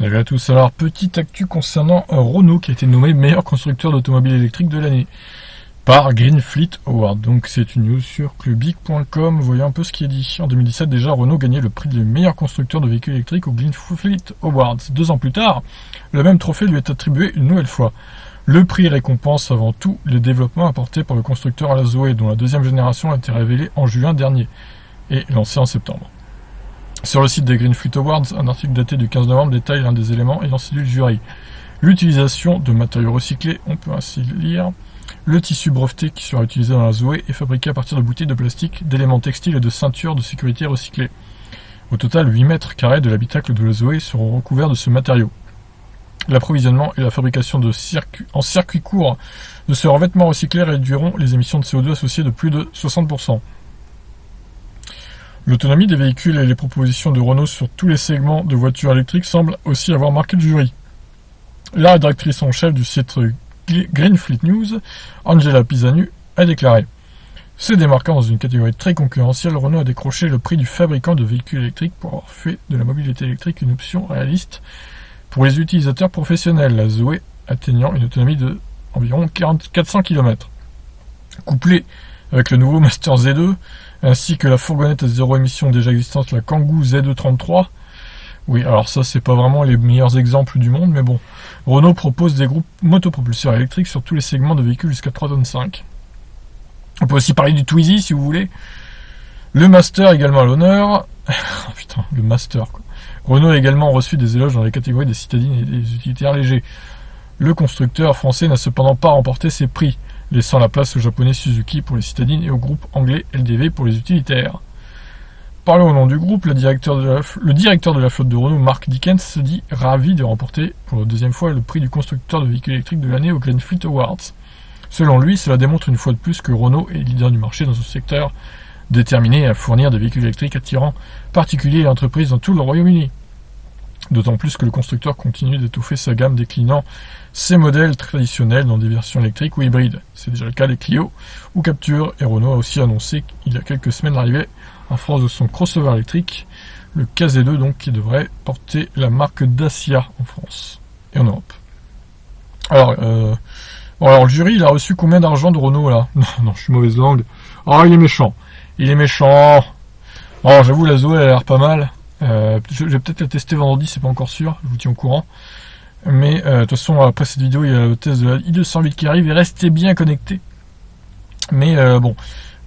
Salut à tous. Alors, petite actu concernant Renault qui a été nommé meilleur constructeur d'automobiles électriques de l'année par Green Fleet Award. Donc c'est une news sur clubic.com. Voyons un peu ce qui est dit. En 2017 déjà, Renault gagnait le prix de meilleur constructeur de véhicules électriques au Green Fleet Awards. 2 ans plus tard, le même trophée lui est attribué une nouvelle fois. Le prix récompense avant tout les développements apportés par le constructeur à la Zoé, dont la deuxième génération a été révélée en juin dernier et lancée en septembre. Sur le site des Green Fleet Awards, un article daté du 15 novembre détaille l'un des éléments ayant séduit le jury. L'utilisation de matériaux recyclés, on peut ainsi lire. Le tissu breveté qui sera utilisé dans la Zoé est fabriqué à partir de bouteilles de plastique, d'éléments textiles et de ceintures de sécurité recyclés. Au total, 8 mètres carrés de l'habitacle de la Zoé seront recouverts de ce matériau. L'approvisionnement et la fabrication en circuit court de ce revêtement recyclé réduiront les émissions de CO2 associées de plus de 60%. L'autonomie des véhicules et les propositions de Renault sur tous les segments de voitures électriques semblent aussi avoir marqué le jury. La rédactrice en chef du site Green Fleet News, Angela Pisanu, a déclaré « Se démarquant dans une catégorie très concurrentielle, Renault a décroché le prix du fabricant de véhicules électriques pour avoir fait de la mobilité électrique une option réaliste pour les utilisateurs professionnels, la Zoé atteignant une autonomie de environ 400 km. Couplé avec le nouveau Master Z2, ainsi que la fourgonnette à zéro émission déjà existante, la Kangoo Z233. Oui, alors ça, c'est pas vraiment les meilleurs exemples du monde, mais bon. Renault propose des groupes motopropulseurs électriques sur tous les segments de véhicules jusqu'à 3,5 tonnes. On peut aussi parler du Twizy, si vous voulez. Le Master également à l'honneur. Oh, putain, le Master, quoi. Renault a également reçu des éloges dans les catégories des citadines et des utilitaires légers. Le constructeur français n'a cependant pas remporté ses prix, laissant la place au japonais Suzuki pour les citadines et au groupe anglais LDV pour les utilitaires. Parlons au nom du groupe, le directeur de la flotte de Renault, Mark Dickens, se dit ravi de remporter pour la deuxième fois le prix du constructeur de véhicules électriques de l'année au Green Fleet Awards. Selon lui, cela démontre une fois de plus que Renault est leader du marché dans ce secteur, déterminé à fournir des véhicules électriques attirants, particuliers et entreprises dans tout le Royaume-Uni. D'autant plus que le constructeur continue d'étoffer sa gamme déclinant ses modèles traditionnels dans des versions électriques ou hybrides. C'est déjà le cas des Clio ou Capture, et Renault a aussi annoncé il y a quelques semaines l'arrivée en France de son crossover électrique, le KZ2 donc, qui devrait porter la marque Dacia en France et en Europe. Alors, le jury, il a reçu combien d'argent de Renault là? Non, je suis mauvaise langue. Oh, il est méchant. Oh, j'avoue, la Zoé, elle a l'air pas mal. Je vais peut-être la tester vendredi, c'est pas encore sûr, je vous tiens au courant. Mais de toute façon, après cette vidéo, il y a le test de la i208 qui arrive, et restez bien connectés. Mais bon,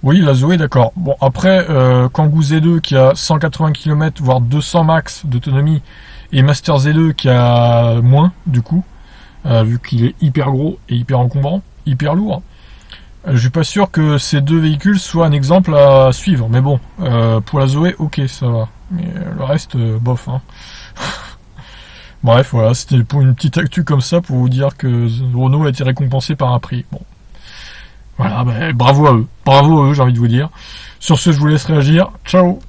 oui, la Zoé, d'accord. Bon, après, Kangoo Z2 qui a 180 km, voire 200 max d'autonomie, et Master Z2 qui a moins, du coup, vu qu'il est hyper gros et hyper encombrant, hyper lourd. Je suis pas sûr que ces deux véhicules soient un exemple à suivre, mais bon, pour la Zoé, ok, ça va. Mais le reste, bof, hein. Bref, voilà, c'était pour une petite actu comme ça, pour vous dire que Renault a été récompensé par un prix. Bon. Voilà, bravo à eux, j'ai envie de vous dire. Sur ce, je vous laisse réagir. Ciao!